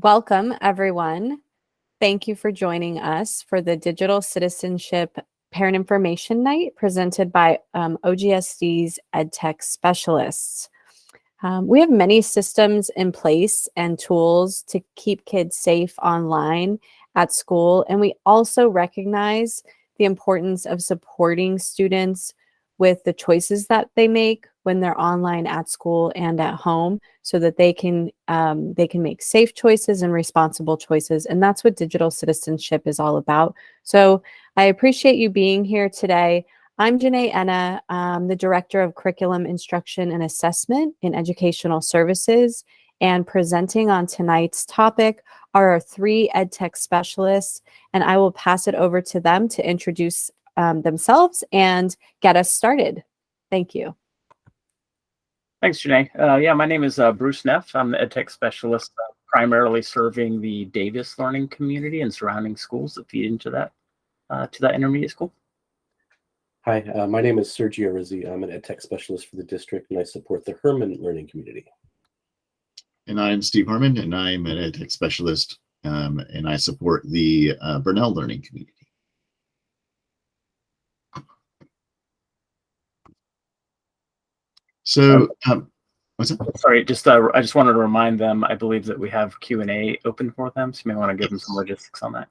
Welcome, everyone. Thank you for joining us for the Digital Citizenship Parent Information Night presented by OGSD's EdTech specialists. We have many systems in place and tools to keep kids safe online at school, and we also recognize the importance of supporting students with the choices that they make when they're online at school and at home, so that they can make safe choices and responsible choices. And that's what digital citizenship is all about. So I appreciate you being here today. I'm Janae Enna, the Director of Curriculum Instruction and Assessment in Educational Services, and presenting on tonight's topic are our three EdTech specialists, and I will pass it over to them to introduce themselves and get us started. Thank you. Thanks, Janae. My name is Bruce Neff. I'm the EdTech specialist, primarily serving the Davis learning community and surrounding schools that feed into that to that intermediate school. Hi, my name is Sergio Rizzi. I'm an EdTech specialist for the district, and I support the Herman learning community. And I'm Steve Harmon, and I'm an EdTech specialist, and I support the Burnell learning community. So, what's that? Sorry, I just wanted to remind them, I believe that we have Q&A open for them, so you may want to give them some logistics on that.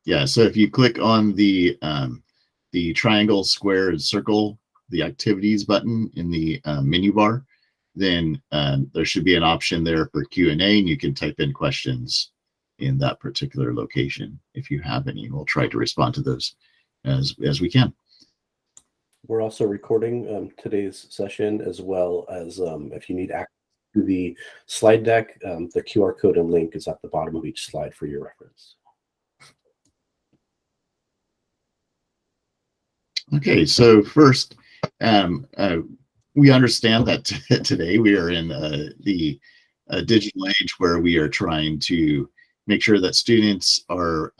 Yeah, so if you click on the triangle, square, and circle, the activities button in the menu bar, then there should be an option there for Q&A, and you can type in questions in that particular location if you have any. We'll try to respond to those as we can. We're also recording today's session, as well as if you need access to the slide deck, the QR code and link is at the bottom of each slide for your reference. Okay, so first, we understand that today we are in the digital age where we are trying to make sure that students are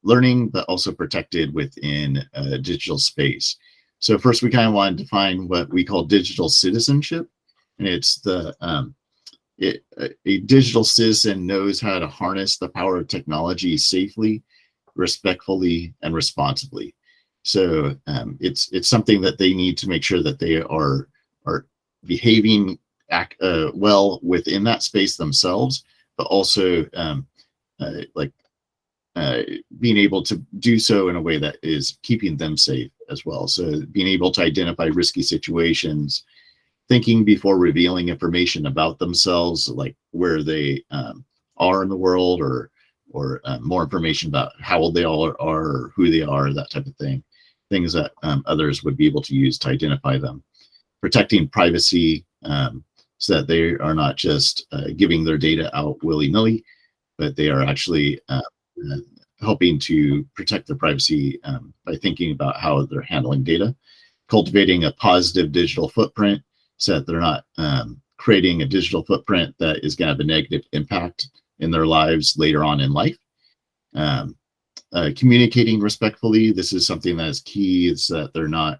learning, but also protected within a digital space. So first, we kind of want to define what we call digital citizenship, and it's a digital citizen knows how to harness the power of technology safely, respectfully, and responsibly. So it's something that they need to make sure that they are behaving well within that space themselves, but also being able to do so in a way that is keeping them safe as well. So being able to identify risky situations, thinking before revealing information about themselves, like where they are in the world, or more information about how old they all are, or who they are, that type of thing. Things that others would be able to use to identify them. Protecting privacy, so that they are not just giving their data out willy-nilly, but they are actually helping to protect their privacy by thinking about how they're handling data. Cultivating a positive digital footprint, so that they're not creating a digital footprint that is going to have a negative impact in their lives later on in life. Communicating respectfully, this is something that is key, is that they're not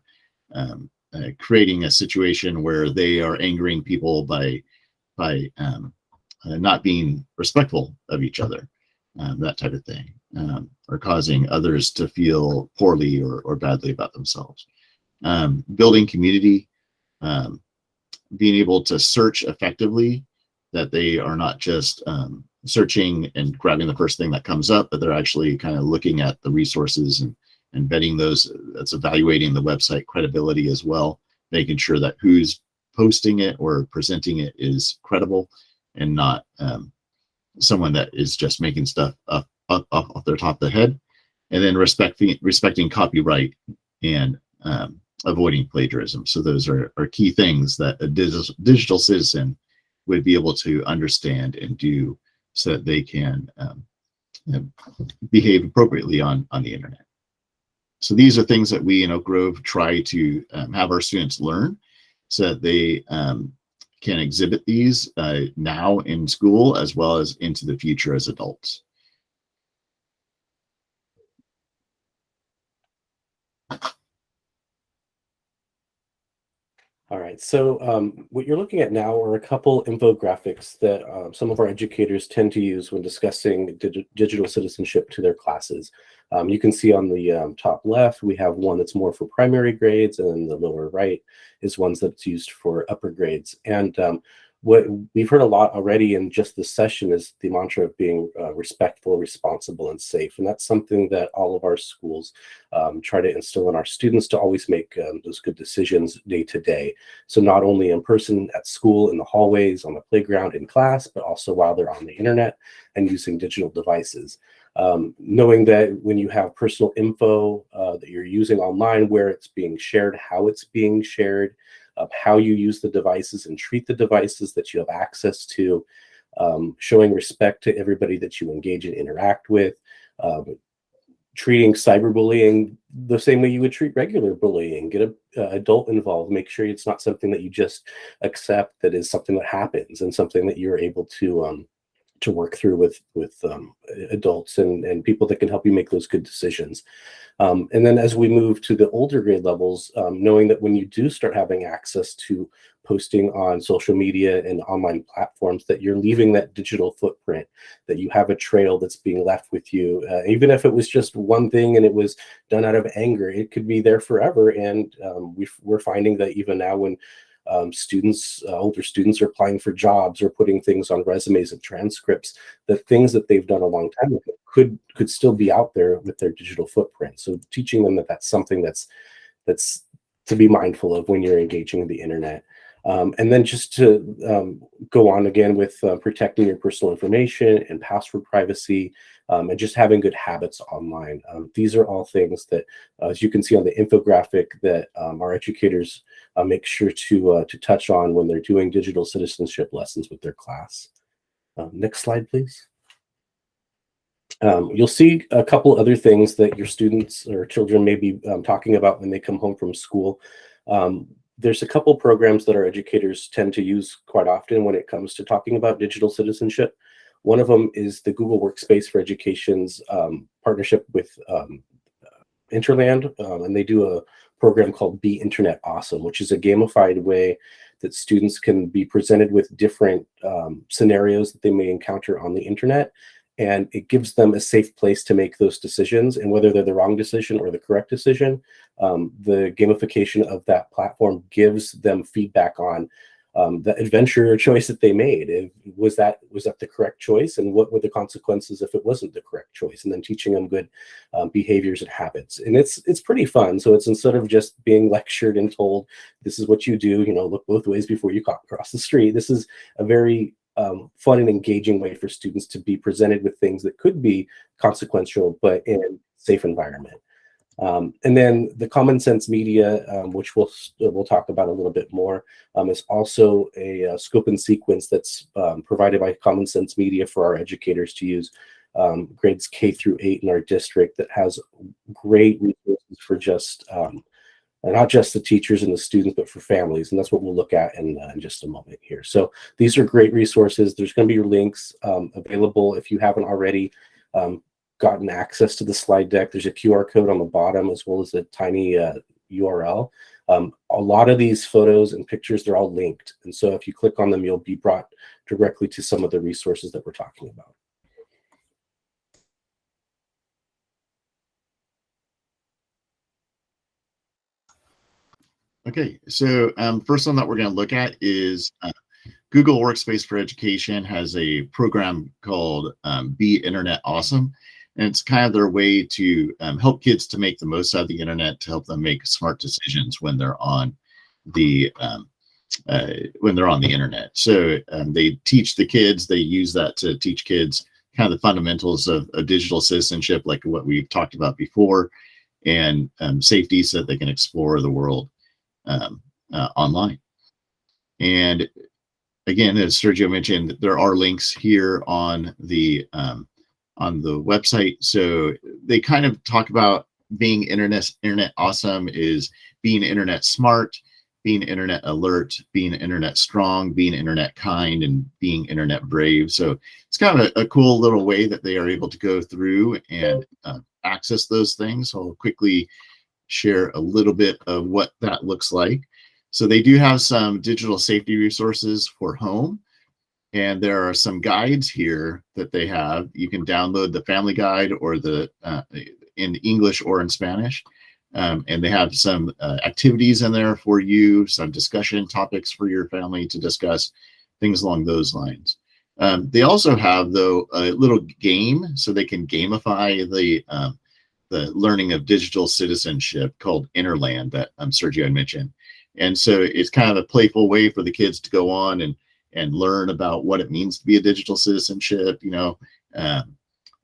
creating a situation where they are angering people by not being respectful of each other, that type of thing, or causing others to feel poorly or badly about themselves. Building community, being able to search effectively, that they are not just searching and grabbing the first thing that comes up, but they're actually kind of looking at the resources and vetting those. That's evaluating the website credibility as well, making sure that who's posting it or presenting it is credible and not someone that is just making stuff up off their top of the head. And then respecting copyright and avoiding plagiarism. So those are key things that a digital citizen would be able to understand and do, so that they can behave appropriately on the internet. So these are things that we in Oak Grove try to have our students learn, so that they can exhibit these now in school, as well as into the future as adults. All right, so what you're looking at now are a couple infographics that some of our educators tend to use when discussing digital citizenship to their classes. You can see on the top left, we have one that's more for primary grades, and the lower right is ones that's used for upper grades. And what we've heard a lot already in just this session is the mantra of being respectful, responsible, and safe. And that's something that all of our schools try to instill in our students to always make those good decisions day to day. So not only in person at school, in the hallways, on the playground, in class, but also while they're on the internet and using digital devices. Knowing that when you have personal info that you're using online, where it's being shared, how it's being shared, how you use the devices and treat the devices that you have access to, showing respect to everybody that you engage and interact with, treating cyberbullying the same way you would treat regular bullying. Get a adult involved. Make sure it's not something that you just accept, that is something that happens and something that you're able to work through with adults and people that can help you make those good decisions. And then as we move to the older grade levels, knowing that when you do start having access to posting on social media and online platforms, that you're leaving that digital footprint, that you have a trail that's being left with you. Even if it was just one thing and it was done out of anger, it could be there forever. And we're finding that even now when older students are applying for jobs or putting things on resumes and transcripts, the things that they've done a long time ago could still be out there with their digital footprint. So teaching them that that's something that's to be mindful of when you're engaging in the internet. And then just to go on again with protecting your personal information and password privacy, and just having good habits online. These are all things that, as you can see on the infographic, that our educators make sure to touch on when they're doing digital citizenship lessons with their class. Next slide, please. You'll see a couple other things that your students or children may be talking about when they come home from school. There's a couple programs that our educators tend to use quite often when it comes to talking about digital citizenship. One of them is the Google Workspace for Education's partnership with Interland, and they do a program called Be Internet Awesome, which is a gamified way that students can be presented with different scenarios that they may encounter on the internet. And it gives them a safe place to make those decisions. And whether they're the wrong decision or the correct decision, the gamification of that platform gives them feedback on the adventure or choice that they made. Was that the correct choice? And what were the consequences if it wasn't the correct choice? And then teaching them good behaviors and habits. And it's pretty fun. So it's, instead of just being lectured and told, this is what you do, look both ways before you cross the street. This is a very fun and engaging way for students to be presented with things that could be consequential, but in a safe environment. And then the Common Sense Media, which we'll talk about a little bit more, is also a scope and sequence that's provided by Common Sense Media for our educators to use, grades K through 8 in our district, that has great resources for just not just the teachers and the students, but for families. And that's what we'll look at in just a moment here. So these are great resources. There's going to be links available if you haven't already gotten access to the slide deck. There's a QR code on the bottom, as well as a tiny URL. A lot of these photos and pictures, they're all linked. And so if you click on them, you'll be brought directly to some of the resources that we're talking about. Okay, so first one that we're going to look at is Google Workspace for Education has a program called Be Internet Awesome. And it's kind of their way to help kids to make the most out of the internet, to help them make smart decisions when they're on the internet. So they teach the kids, they use that to teach kids kind of the fundamentals of digital citizenship, like what we've talked about before, and safety, so that they can explore the world online. And again, as Sergio mentioned, there are links here on the website. So they kind of talk about being internet awesome is being internet smart, being internet alert, being internet strong, being internet kind, and being internet brave. So it's kind of a cool little way that they are able to go through and access those things. So I'll quickly share a little bit of what that looks like. So they do have some digital safety resources for home. And there are some guides here that they have. You can download the family guide or the in English or in Spanish. And they have some activities in there for you, some discussion topics for your family to discuss, things along those lines. They also have, though, a little game so they can gamify the learning of digital citizenship called Interland that Sergio had mentioned. And so it's kind of a playful way for the kids to go on and learn about what it means to be a digital citizenship,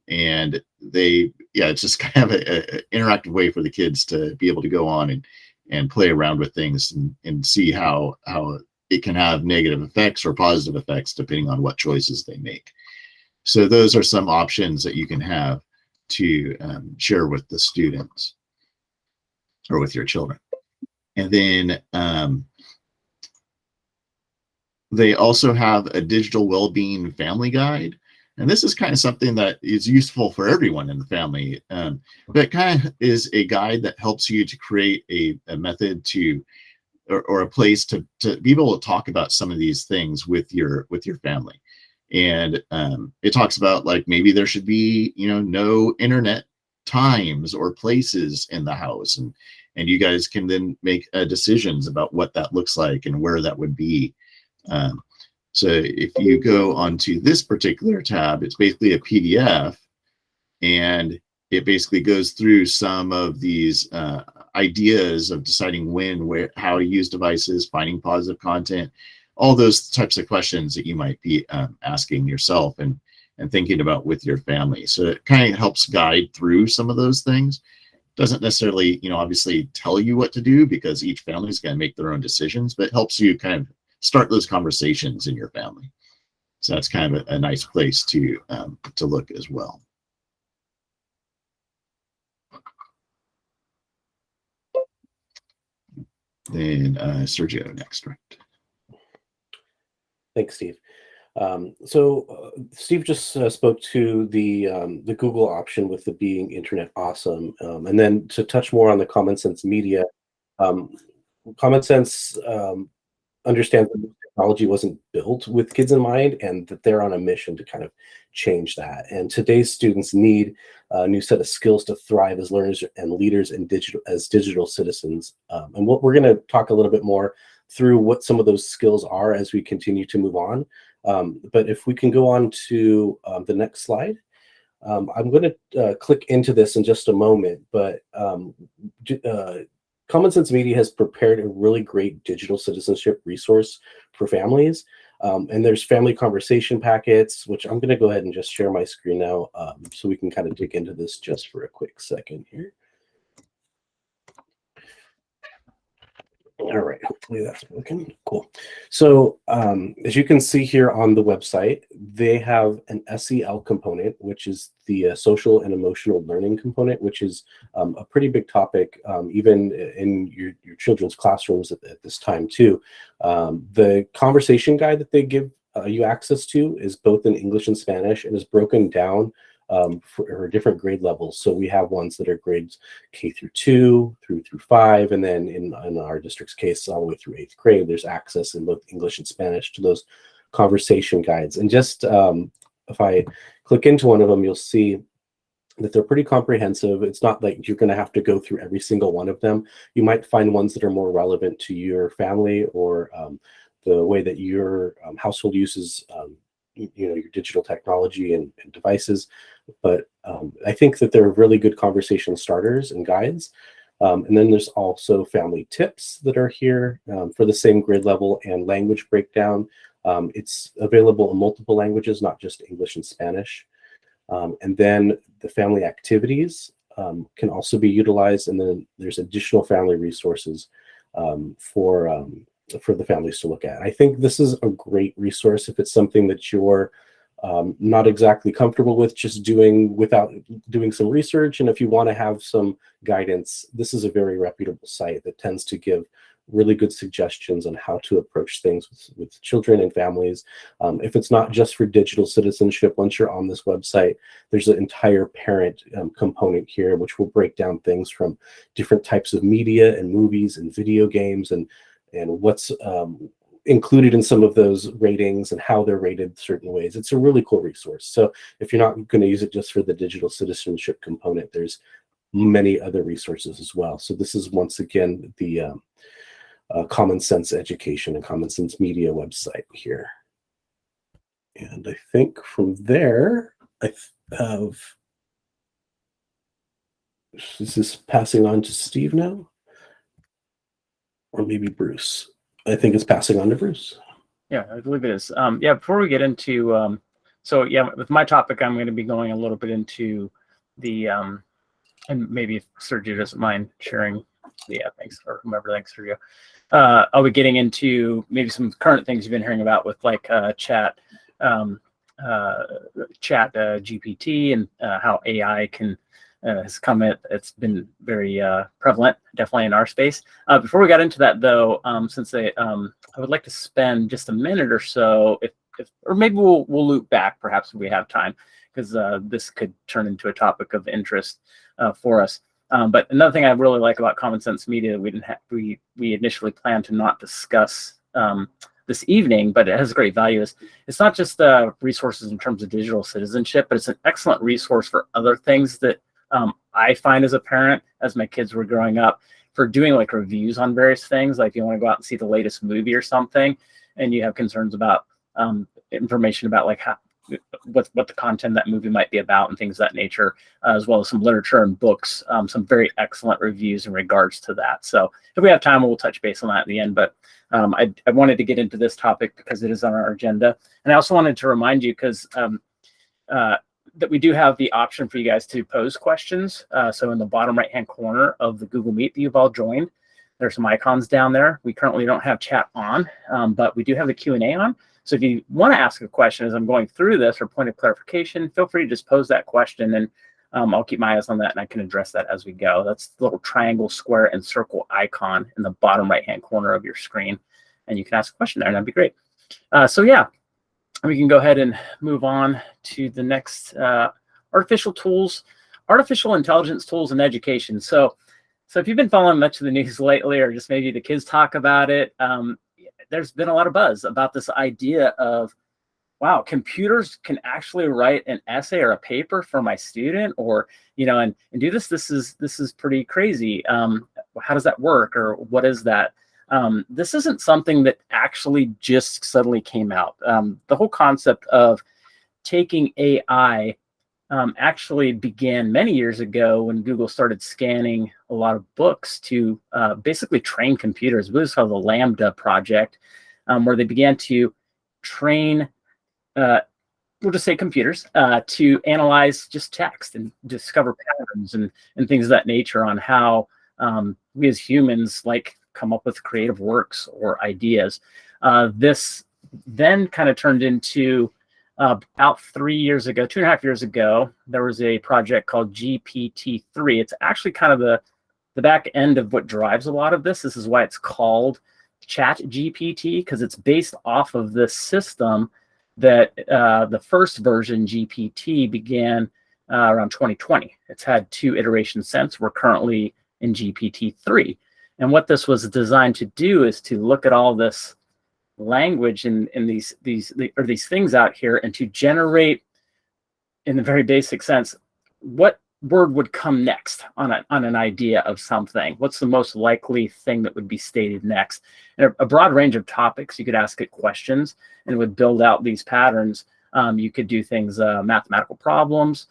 and it's just kind of an interactive way for the kids to be able to go on and play around with things and see how it can have negative effects or positive effects depending on what choices they make. So those are some options that you can have to share with the students or with your children. And then they also have a digital well-being family guide. And this is kind of something that is useful for everyone in the family. But kind of is a guide that helps you to create a method to, or a place to be able to talk about some of these things with your family. And it talks about, like, maybe there should be, no internet times or places in the house. And you guys can then make decisions about what that looks like and where that would be. So if you go onto this particular tab, it's basically a PDF, and it basically goes through some of these ideas of deciding when, where, how to use devices, finding positive content, all those types of questions that you might be asking yourself and thinking about with your family. So it kind of helps guide through some of those things. Doesn't necessarily, obviously tell you what to do, because each family is going to make their own decisions, but helps you kind of start those conversations in your family. So that's kind of a nice place to look as well. Then Sergio next, right? Thanks, Steve. So Steve just spoke to the Google option with the being internet awesome, and then to touch more on the Common Sense Media. Common Sense understands that technology wasn't built with kids in mind, and that they're on a mission to kind of change that. And today's students need a new set of skills to thrive as learners and leaders in digital citizens. And what we're going to talk a little bit more through what some of those skills are as we continue to move on. But if we can go on to the next slide. I'm going to click into this in just a moment, but Common Sense Media has prepared a really great digital citizenship resource for families. And there's family conversation packets, which I'm going to go ahead and just share my screen now so we can kind of dig into this just for a quick second here. All right, hopefully that's working. Cool. So as you can see here on the website, they have an SEL component, which is the social and emotional learning component, which is a pretty big topic, even in your children's classrooms at this time too. The conversation guide that they give you access to is both in English and Spanish, and is broken down for different grade levels. So we have ones that are grades K through 2, through 5, and then in our district's case, all the way through 8th grade, there's access in both English and Spanish to those conversation guides. And just if I click into one of them, you'll see that they're pretty comprehensive. It's not like you're going to have to go through every single one of them. You might find ones that are more relevant to your family or the way that your household uses your digital technology and devices. But I think that they're really good conversation starters and guides. And then there's also family tips that are here for the same grade level, and language breakdown. It's available in multiple languages, not just English and Spanish. And then the family activities can also be utilized. And then there's additional family resources for the families to look at. I think this is a great resource if it's something that you're not exactly comfortable with just doing without doing some research. And if you want to have some guidance, this is a very reputable site that tends to give really good suggestions on how to approach things with children and families. If it's not just for digital citizenship, once you're on this website, there's an entire parent component here, which will break down things from different types of media and movies and video games and and what's included in some of those ratings and how they're rated certain ways. It's a really cool resource. So if you're not going to use it just for the digital citizenship component, there's many other resources as well. So this is once again the Common Sense Education and Common Sense Media website here. And I think from there, I have, is this passing on to Steve now? Or maybe Bruce? I think it's passing on to Bruce. Yeah, I believe it is. Yeah, before we get into, so yeah, with my topic, I'm going to be going a little bit into the, and maybe if Sergio doesn't mind sharing, yeah, thanks, or whomever, thanks, Sergio. I'll be getting into maybe some current things you've been hearing about with like chat GPT and how AI has come in. It's been very prevalent, definitely in our space. Before we got into that, though, since I would like to spend just a minute or so, if or maybe we'll loop back, perhaps if we have time, because this could turn into a topic of interest for us. But another thing I really like about Common Sense Media, we initially planned to not discuss this evening, but it has great value. It's not just resources in terms of digital citizenship, but it's an excellent resource for other things that I find as a parent, as my kids were growing up, for doing like reviews on various things. Like if you want to go out and see the latest movie or something, and you have concerns about information about like what the content of that movie might be about and things of that nature, as well as some literature and books, some very excellent reviews in regards to that. So if we have time, we'll touch base on that at the end. But I wanted to get into this topic because it is on our agenda. And I also wanted to remind you, because that we do have the option for you guys to pose questions. So in the bottom right-hand corner of the Google Meet that you've all joined, there's some icons down there. We currently don't have chat on, but we do have the Q&A on. So if you want to ask a question as I'm going through this or point of clarification, feel free to just pose that question, and I'll keep my eyes on that and I can address that as we go. That's the little triangle, square, and circle icon in the bottom right-hand corner of your screen. And you can ask a question there, and that'd be great. So yeah, we can go ahead and move on to the next artificial intelligence tools in education. So if you've been following much of the news lately, or just maybe the kids talk about it, there's been a lot of buzz about this idea of, wow, computers can actually write an essay or a paper for my student, or, you know, and do this. This is pretty crazy. How does that work, or what is that? This isn't something that actually just suddenly came out. The whole concept of taking AI actually began many years ago when Google started scanning a lot of books to basically train computers. This is called the Lambda project, where they began to train, we'll just say computers, to analyze just text and discover patterns and things of that nature on how we as humans like come up with creative works or ideas. This then kind of turned into about 3 years ago, 2.5 years ago, there was a project called GPT-3. It's actually kind of the back end of what drives a lot of this. This is why it's called Chat GPT, because it's based off of this system that the first version, GPT, began around 2020. It's had 2 iterations since. We're currently in GPT-3. And what this was designed to do is to look at all this language in these things out here, and to generate, in the very basic sense, what word would come next on an idea of something. What's the most likely thing that would be stated next? And a broad range of topics. You could ask it questions, and it would build out these patterns. You could do things, mathematical problems,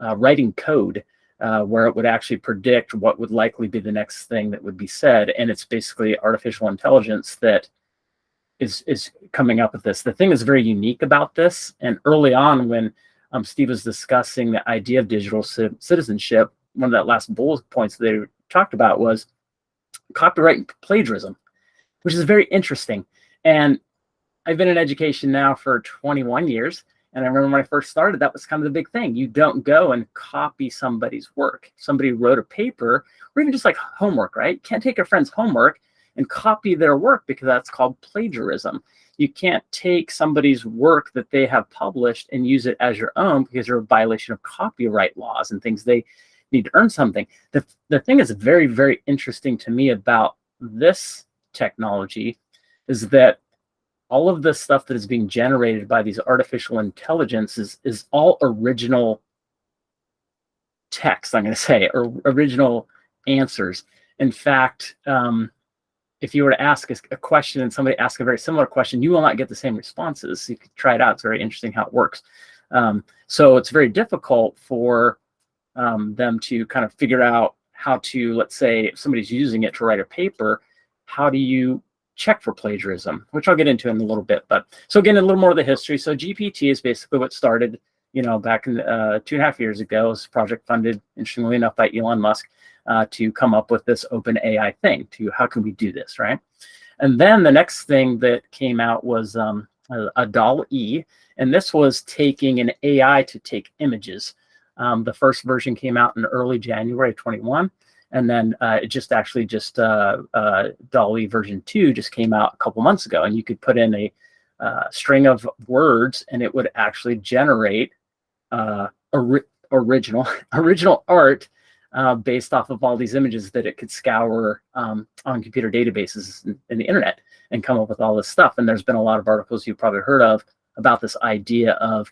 writing code, where it would actually predict what would likely be the next thing that would be said. And it's basically artificial intelligence that is coming up with this. The thing is very unique about this, and early on when Steve was discussing the idea of digital citizenship, one of the last bullet points they talked about was copyright plagiarism, which is very interesting. And I've been in education now for 21 years. And I remember when I first started, that was kind of the big thing. You don't go and copy somebody's work. Somebody wrote a paper, or even just like homework, right? You can't take a friend's homework and copy their work, because that's called plagiarism. You can't take somebody's work that they have published and use it as your own, because you're a violation of copyright laws and things. They need to earn something. The thing that's very, very interesting to me about this technology is that all of the stuff that is being generated by these artificial intelligences is all original text, I'm going to say, or original answers. In fact, if you were to ask a question and somebody asks a very similar question, you will not get the same responses. You could try it out. It's very interesting how it works. So it's very difficult for them to kind of figure out how to, let's say, if somebody's using it to write a paper, how do you check for plagiarism, which I'll get into in a little bit. But so again, a little more of the history. So GPT is basically what started, back in 2.5 years ago. It was a project funded, interestingly enough, by Elon Musk to come up with this open AI thing to how can we do this, right? And then the next thing that came out was a DALL-E, and this was taking an AI to take images. The first version came out in early January of 21. And then it just DALL-E version 2 just came out a couple months ago, and you could put in a string of words, and it would actually generate original art based off of all these images that it could scour on computer databases in the internet and come up with all this stuff. And there's been a lot of articles you've probably heard of about this idea of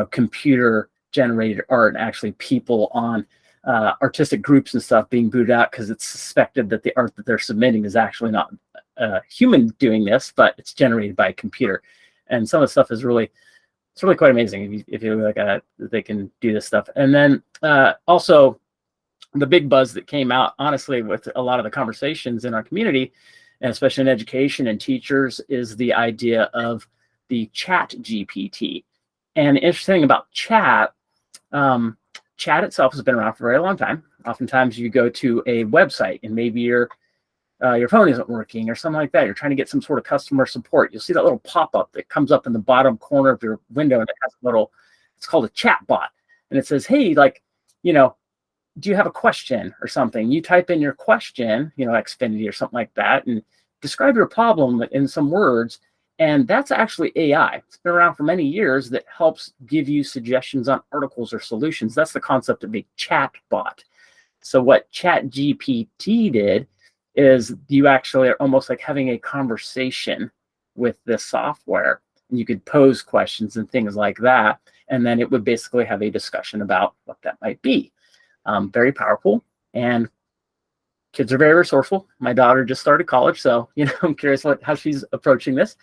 computer generated art, and actually people on artistic groups and stuff being booted out because it's suspected that the art that they're submitting is actually not a human doing this, but it's generated by a computer. And some of the stuff is really quite amazing if you look at it, that they can do this stuff. And then also the big buzz that came out, honestly, with a lot of the conversations in our community, and especially in education and teachers, is the idea of the Chat GPT. And the interesting thing about chat itself has been around for a very long time. Oftentimes you go to a website and maybe your phone isn't working or something like that. You're trying to get some sort of customer support. You'll see that little pop-up that comes up in the bottom corner of your window, and it has a little, it's called a chat bot. And it says, hey, do you have a question or something? You type in your question, Xfinity or something like that, and describe your problem in some words. And that's actually AI. It's been around for many years that helps give you suggestions on articles or solutions. That's the concept of a chat bot. So what Chat GPT did is you actually are almost like having a conversation with this software. And you could pose questions and things like that. And then it would basically have a discussion about what that might be. Very powerful. And kids are very resourceful. My daughter just started college, so I'm curious how she's approaching this.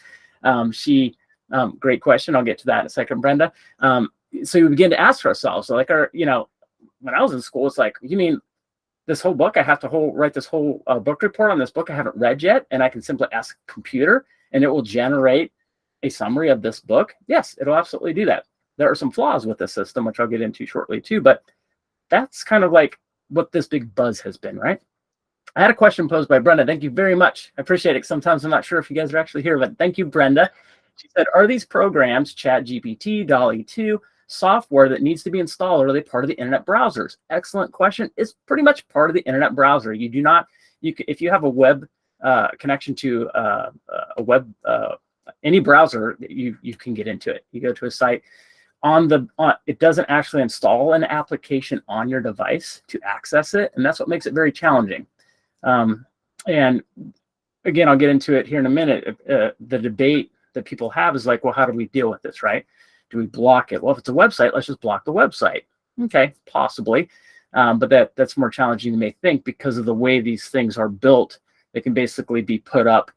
Great question. I'll get to that in a second, Brenda. So we begin to ask ourselves, when I was in school, it's like, you mean this whole book? I have to write this whole book report on this book I haven't read yet, and I can simply ask a computer, and it will generate a summary of this book? Yes, it'll absolutely do that. There are some flaws with this system, which I'll get into shortly too, but that's kind of like what this big buzz has been, right? I had a question posed by Brenda. Thank you very much. I appreciate it. Sometimes I'm not sure if you guys are actually here, but thank you, Brenda. She said, are these programs, Chat GPT, DALL-E 2, software that needs to be installed, or are they part of the internet browsers? Excellent question. It's pretty much part of the internet browser. You do not, if you have a web connection to any browser, you can get into it. You go to a site. It doesn't actually install an application on your device to access it, and that's what makes it very challenging. And again, I'll get into it here in a minute. The debate that people have is like, well, how do we deal with this, right? Do we block it? Well, if it's a website, let's just block the website. Okay, possibly. But that's more challenging than you may think, because of the way these things are built. They can basically be put up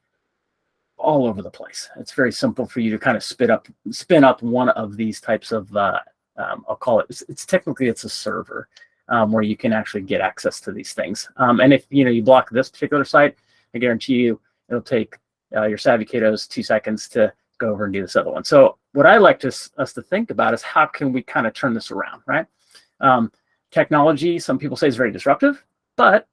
all over the place. It's very simple for you to kind of spin up one of these types of, I'll call it, it's technically a server where you can actually get access to these things. And if you block this particular site, I guarantee you it'll take your savvy kiddos 2 seconds to go over and do this other one. So what I like us to think about is how can we kind of turn this around, right? Technology, some people say, is very disruptive, but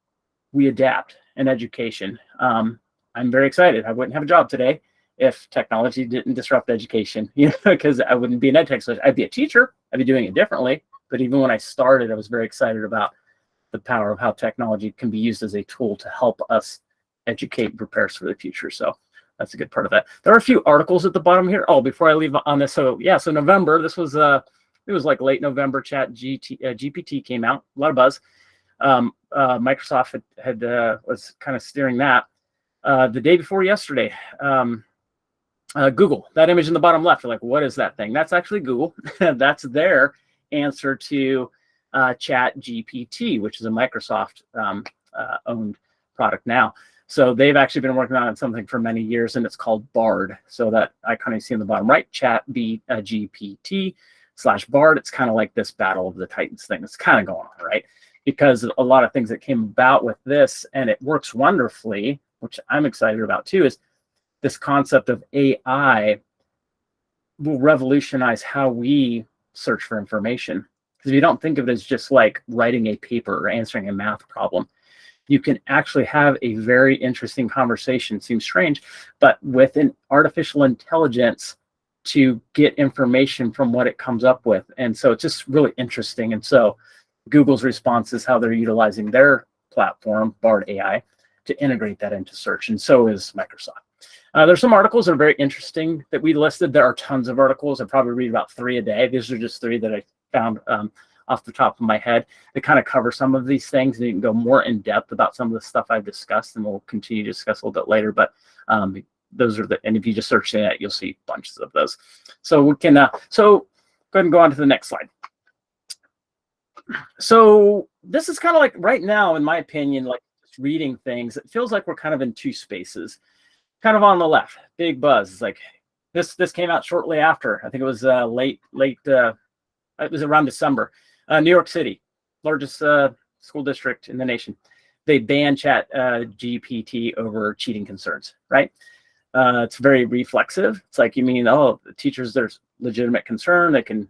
we adapt in education. I'm very excited. I wouldn't have a job today if technology didn't disrupt education, because I wouldn't be an ed tech specialist. I'd be a teacher. I'd be doing it differently. But even when I started, I was very excited about the power of how technology can be used as a tool to help us educate and prepare us for the future. So that's a good part of that. There are a few articles at the bottom here. Oh, before I leave on this, so November, this was it was like late November. Chat GPT came out, a lot of buzz. Microsoft was kind of steering that. the day before yesterday, Google, that image in the bottom left, you're like, what is that thing? That's actually Google. That's their answer to Chat GPT, which is a Microsoft owned product now. So they've actually been working on something for many years, and it's called Bard. So that icon you see in the bottom right, Chat GPT/Bard. It's kind of like this Battle of the Titans thing. It's kind of going on, right? Because a lot of things that came about with this, and it works wonderfully, which I'm excited about too, is this concept of AI will revolutionize how we search for information. Because if you don't think of it as just like writing a paper or answering a math problem, you can actually have a very interesting conversation. Seems strange, but with an artificial intelligence to get information from what it comes up with. And so it's just really interesting. And so Google's response is how they're utilizing their platform, Bard AI, to integrate that into search. And so is Microsoft. There's some articles that are very interesting that we listed. There are tons of articles. I probably read about 3 a day. These are just 3 that I found off the top of my head that kind of cover some of these things, and you can go more in depth about some of the stuff I've discussed, and we'll continue to discuss a little bit later. But those are and if you just search that, you'll see bunches of those. So we can, so go ahead and go on to the next slide. So this is kind of like right now, in my opinion, like reading things, it feels like we're kind of in 2 spaces. Kind of on the left, big buzz. It's like this came out shortly after. I think it was late. It was around December. New York City, largest school district in the nation, they banned Chat GPT over cheating concerns. Right? It's very reflexive. It's like, you mean, oh, the teachers, there's legitimate concern. They can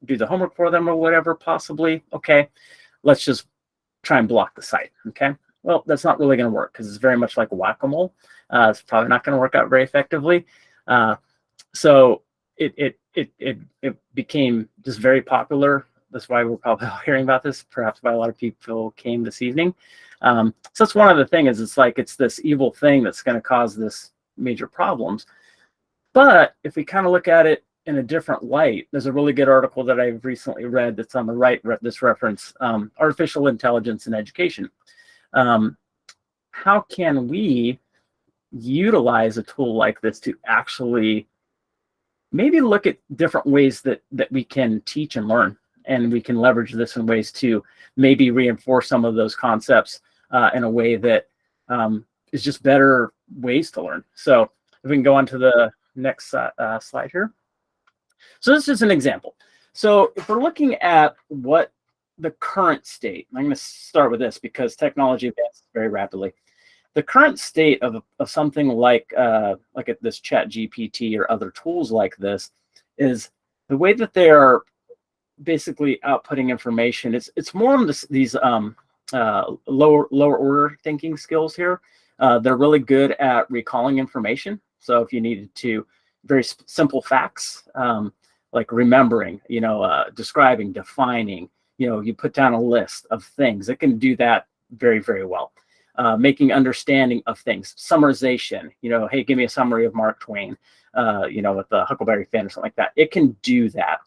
do the homework for them or whatever, possibly. Okay, let's just try and block the site. Okay. Well, that's not really going to work because it's very much like whack-a-mole. It's probably not going to work out very effectively. So it became just very popular. That's why we're probably all hearing about this. Perhaps why a lot of people came this evening. So that's one of the things. It's like it's this evil thing that's going to cause this major problems. But if we kind of look at it in a different light, there's a really good article that I've recently read that's on the right. This reference, artificial intelligence in education. How can we utilize a tool like this to actually maybe look at different ways that we can teach and learn, and we can leverage this in ways to maybe reinforce some of those concepts in a way that is just better ways to learn. So if we can go on to the next slide here. So this is an example. So if we're looking at what the current state, I'm going to start with this because technology advances very rapidly. The current state of something like this Chat GPT or other tools like this is the way that they are basically outputting information. It's more on these lower order thinking skills here. They're really good at recalling information. So if you needed to, very simple facts like remembering, describing, defining. You put down a list of things. It can do that very, very well. Making understanding of things, summarization, hey, give me a summary of Mark Twain, with the Huckleberry Finn or something like that. It can do that.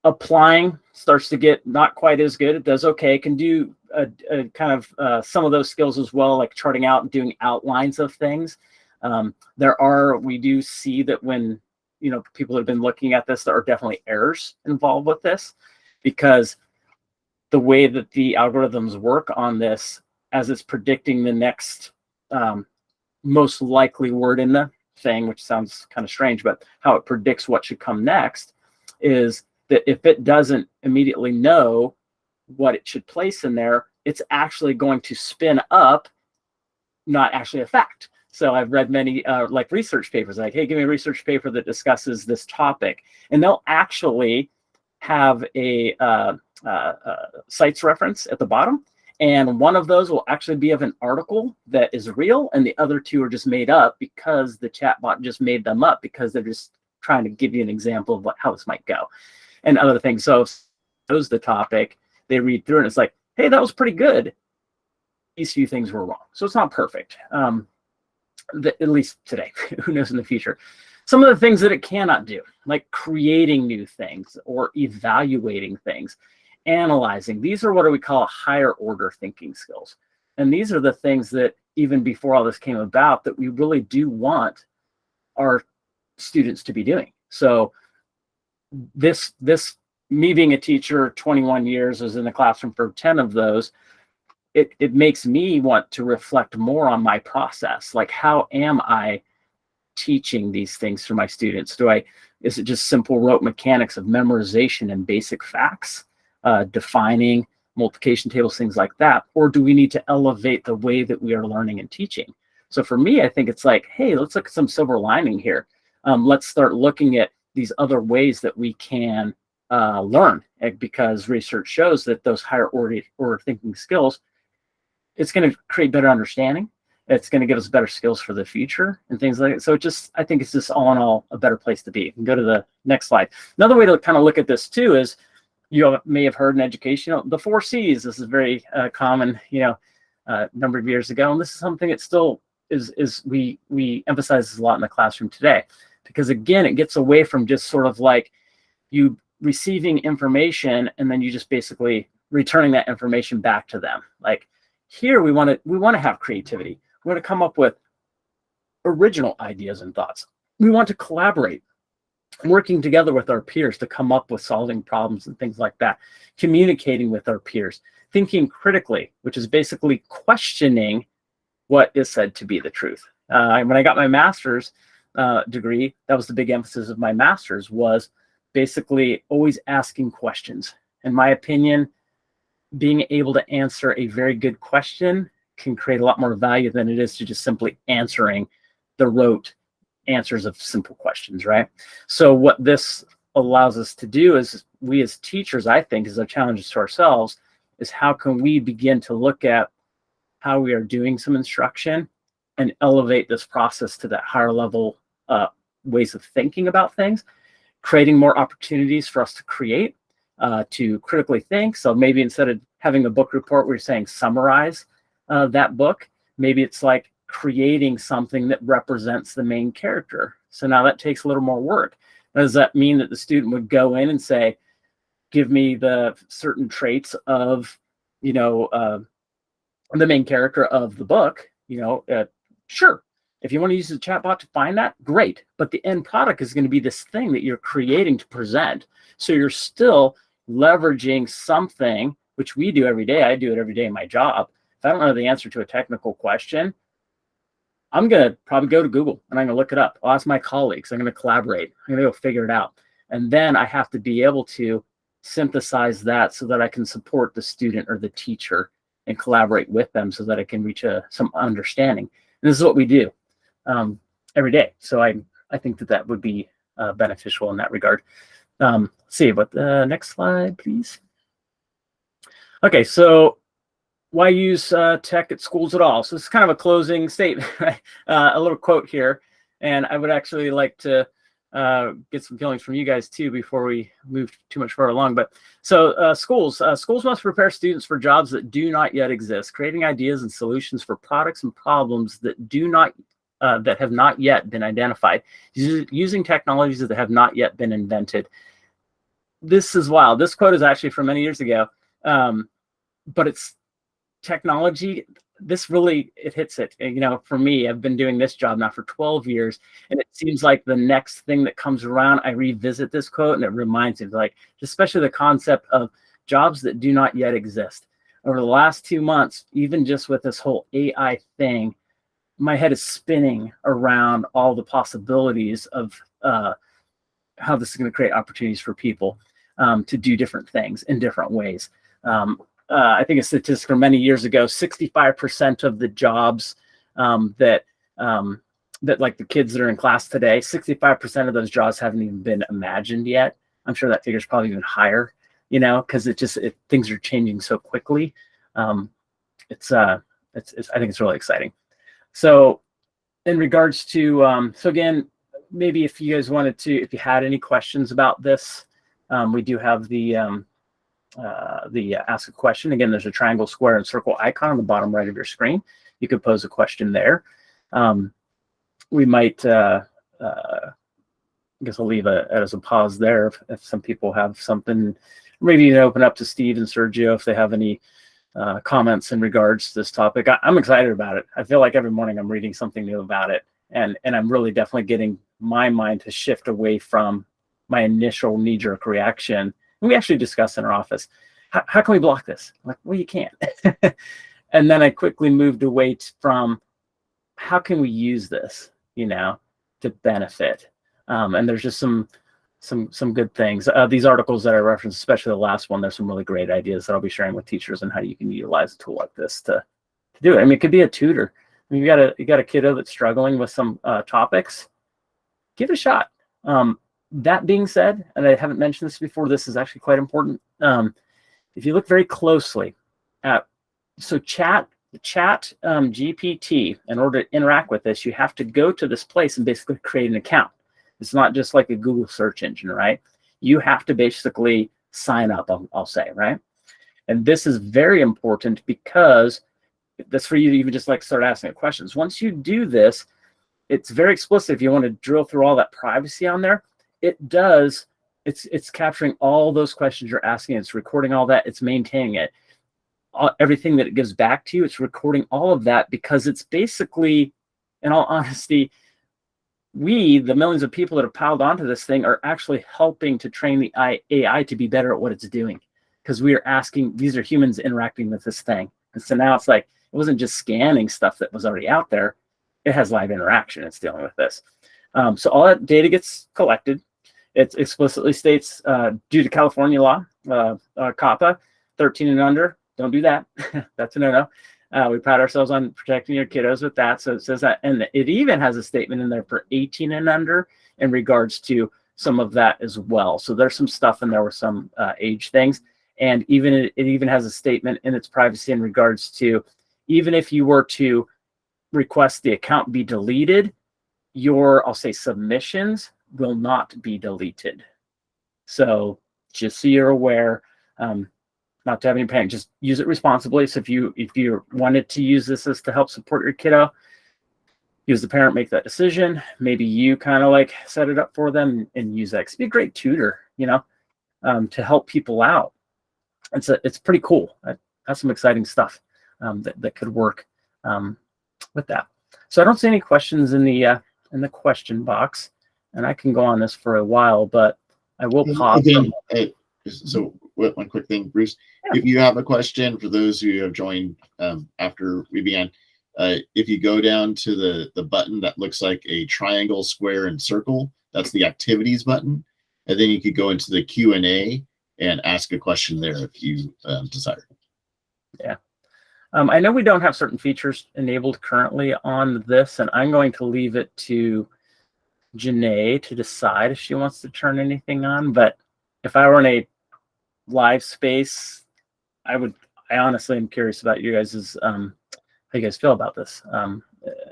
Applying starts to get not quite as good. It does okay. It can do a kind of some of those skills as well, like charting out and doing outlines of things. We do see that when, people have been looking at this, there are definitely errors involved with this, because the way that the algorithms work on this, as it's predicting the next most likely word in the thing, which sounds kind of strange, but how it predicts what should come next is that if it doesn't immediately know what it should place in there, it's actually going to spin up not actually a fact. So I've read many like research papers, like, hey, give me a research paper that discusses this topic. And they'll actually have a cites reference at the bottom. And one of those will actually be of an article that is real, and the other 2 are just made up because the chatbot just made them up because they're just trying to give you an example of how this might go and other things. So if knows the topic, they read through and it's like, hey, that was pretty good. These few things were wrong. So it's not perfect, at least today. Who knows in the future? Some of the things that it cannot do, like creating new things or evaluating things, analyzing. These are what we call higher order thinking skills. And these are the things that even before all this came about, that we really do want our students to be doing. So this me being a teacher 21 years, was in the classroom for 10 of those, it makes me want to reflect more on my process. Like, how am I teaching these things to my students? Is it just simple rote mechanics of memorization and basic facts, defining multiplication tables, things like that? Or do we need to elevate the way that we are learning and teaching? So for me, I think it's like, hey, let's look at some silver lining here. Let's start looking at these other ways that we can learn, because research shows that those higher order thinking skills, it's going to create better understanding. It's going to give us better skills for the future and things like that. So I think it's just all in all a better place to be. You can go to the next slide. Another way to kind of look at this too is, you may have heard in education, the 4 C's. This is very common, number of years ago. And this is something that still we emphasize this a lot in the classroom today, because again, it gets away from just sort of like you receiving information and then you just basically returning that information back to them. Like, here we want to have creativity. We want to come up with original ideas and thoughts. We want to collaborate, working together with our peers to come up with solving problems and things like that, communicating with our peers, thinking critically, which is basically questioning what is said to be the truth. When I got my master's degree, that was the big emphasis of my master's, was basically always asking questions. In my opinion, being able to answer a very good question can create a lot more value than it is to just simply answering the rote answers of simple questions, right? So what this allows us to do is, we as teachers, I think, is our challenge to ourselves, is how can we begin to look at how we are doing some instruction and elevate this process to that higher level ways of thinking about things, creating more opportunities for us to create, to critically think. So maybe instead of having a book report, we're saying summarize that book. Maybe it's like creating something that represents the main character. So now that takes a little more work. Does that mean that the student would go in and say, give me the certain traits of, the main character of the book? Sure. If you want to use the chatbot to find that, great. But the end product is going to be this thing that you're creating to present. So you're still leveraging something, which we do every day. I do it every day in my job. If I don't know the answer to a technical question, I'm going to probably go to Google and I'm going to look it up. I'll ask my colleagues. I'm going to collaborate. I'm going to go figure it out. And then I have to be able to synthesize that so that I can support the student or the teacher and collaborate with them so that I can reach some understanding. And this is what we do every day. So I think that would be beneficial in that regard. See, but the next slide, please. Okay, so why use tech at schools at all? So this is kind of a closing statement, right? A little quote here, and I would actually like to get some feelings from you guys too before we move too much further along. But so schools must prepare students for jobs that do not yet exist, creating ideas and solutions for products and problems that that have not yet been identified, using technologies that have not yet been invented. This is wild. This quote is actually from many years ago, but it's technology. This really, it hits it. For me, I've been doing this job now for 12 years, and it seems like the next thing that comes around, I revisit this quote, and it reminds me, like, especially the concept of jobs that do not yet exist. Over the last 2 months, even just with this whole AI thing, my head is spinning around all the possibilities of how this is going to create opportunities for people to do different things in different ways. I think a statistic from many years ago, 65% of the jobs that like the kids that are in class today, 65% of those jobs haven't even been imagined yet. I'm sure that figure is probably even higher, because things are changing so quickly. I think it's really exciting. So in regards to, so again, maybe if you guys wanted to, if you had any questions about this, we do have the ask a question. Again, there's a triangle, square, and circle icon on the bottom right of your screen. You could pose a question there. We might, I guess I'll leave it as a pause there if some people have something. Maybe you can open up to Steve and Sergio if they have any comments in regards to this topic. I'm excited about it. I feel like every morning I'm reading something new about it, and I'm really definitely getting my mind to shift away from my initial knee-jerk reaction. And we actually discussed in our office, how can we block this? I'm like, well, you can't. And then I quickly moved away from how can we use this, to benefit. And there's just some good things. These articles that I referenced, especially the last one, there's some really great ideas that I'll be sharing with teachers and how you can utilize a tool like this to do it. I mean, it could be a tutor. I mean, you got a kiddo that's struggling with some topics. Give it a shot. That being said, and I haven't mentioned this before, this is actually quite important. If you look very closely at chat GPT, in order to interact with this, you have to go to this place and basically create an account. It's not just like a Google search engine, right? You have to basically sign up, I'll say, right? And this is very important because that's for you to even just like start asking questions. Once you do this, it's very explicit. If you want to drill through all that privacy on there, it's capturing all those questions you're asking. It's recording all that. It's maintaining it. Everything that it gives back to you, it's recording all of that, because it's basically, in all honesty, the millions of people that have piled onto this thing are actually helping to train the AI to be better at what it's doing, because we are asking, these are humans interacting with this thing. And so now it's like, it wasn't just scanning stuff that was already out there. It has live interaction. It's dealing with this. So all that data gets collected. It explicitly states, due to California law, COPPA, 13 and under, don't do that. That's a no-no. We pride ourselves on protecting your kiddos with that. So it says that, and it even has a statement in there for 18 and under in regards to some of that as well. So there's some stuff in there with some age things. And even it even has a statement in its privacy in regards to, even if you were to request the account be deleted, your, I'll say, submissions will not be deleted. So just so you're aware, not to have any panic, just use it responsibly. So if you wanted to use this as to help support your kiddo, you as the parent make that decision. Maybe you kind of like set it up for them and use that. It's be a great tutor, to help people out. It's pretty cool. That's some exciting stuff that could work with that. So I don't see any questions in the question box, and I can go on this for a while, but I will pause. So one quick thing, Bruce, if you have a question, for those who have joined after we began, if you go down to the button that looks like a triangle, square, and circle, that's the activities button. And then you could go into the Q&A and ask a question there if you desire. Yeah. I know we don't have certain features enabled currently on this, and I'm going to leave it to Janae to decide if she wants to turn anything on. But if I were in a live space, I honestly am curious about you guys' how you guys feel about this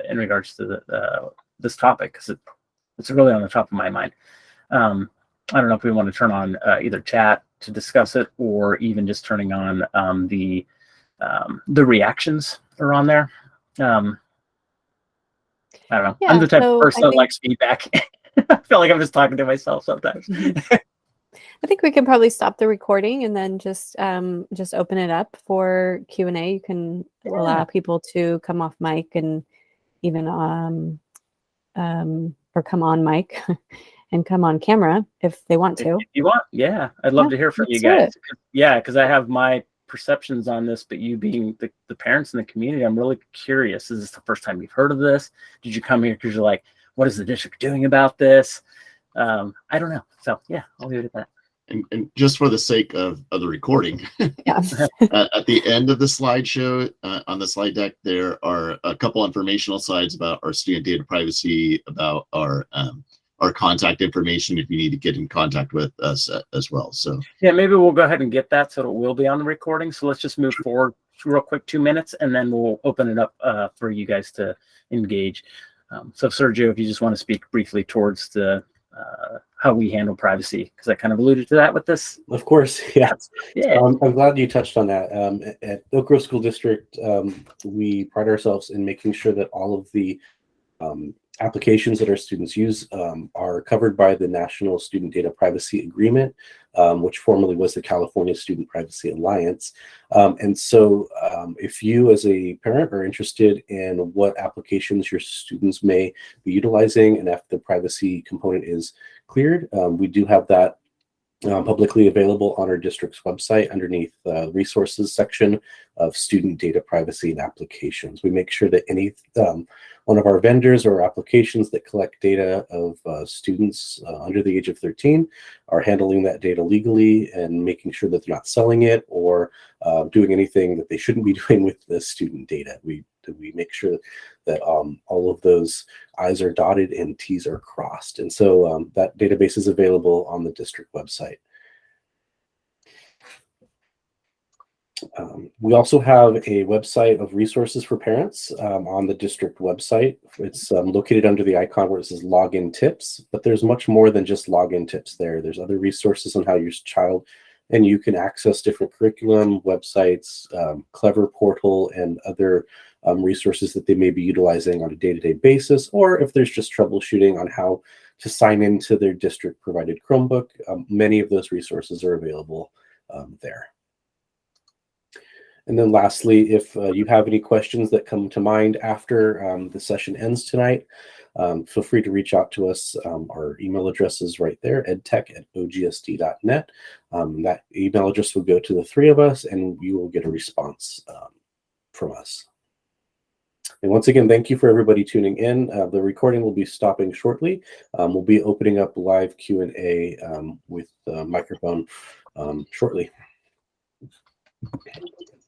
in regards to this topic, because it's really on the top of my mind. I don't know if we want to turn on either chat to discuss it, or even just turning on the reactions are on there. I don't know. Yeah, I'm the type so of person that likes feedback. I feel like I'm just talking to myself sometimes. I think we can probably stop the recording and then just open it up for Q&A. You can allow people to come off mic and even or come on mic and come on camera if they want to. If you want, yeah, I'd love to hear from you guys. Yeah, because I have my perceptions on this, but you being the parents in the community, I'm really curious. Is this the first time you've heard of this? Did you come here because you're like, what is the district doing about this? I don't know. So yeah, I'll leave it at that. And just for the sake of the recording, at the end of the slideshow, on the slide deck, there are a couple informational slides about our student data privacy, about our contact information if you need to get in contact with us as well. So yeah, maybe we'll go ahead and get that so it will be on the recording. So let's just move forward real quick, 2 minutes, and then we'll open it up for you guys to engage. So Sergio, if you just want to speak briefly towards the how we handle privacy, because I kind of alluded to that with this. Of course, yeah. Yeah. I'm glad you touched on that. At Oak Grove School District, we pride ourselves in making sure that all of the applications that our students use are covered by the National Student Data Privacy Agreement, which formerly was the California Student Privacy Alliance. And so if you as a parent are interested in what applications your students may be utilizing and if the privacy component is cleared, we do have that publicly available on our district's website underneath the resources section of student data privacy and applications. We make sure that any one of our vendors or applications that collect data of students under the age of 13 are handling that data legally and making sure that they're not selling it or doing anything that they shouldn't be doing with the student data. We make sure that all of those I's are dotted and T's are crossed. And so that database is available on the district website. We also have a website of resources for parents on the district website. It's located under the icon where it says login tips, but there's much more than just login tips there. There's other resources on how your child and you can access different curriculum, websites, Clever portal, and other resources that they may be utilizing on a day-to-day basis, or if there's just troubleshooting on how to sign into their district provided Chromebook, many of those resources are available there. And then lastly, if you have any questions that come to mind after the session ends tonight, feel free to reach out to us. Our email address is right there, edtech@ogsd.net. That email address will go to the three of us and you will get a response from us. And once again, thank you for everybody tuning in. The recording will be stopping shortly. We'll be opening up live Q&A with the microphone shortly.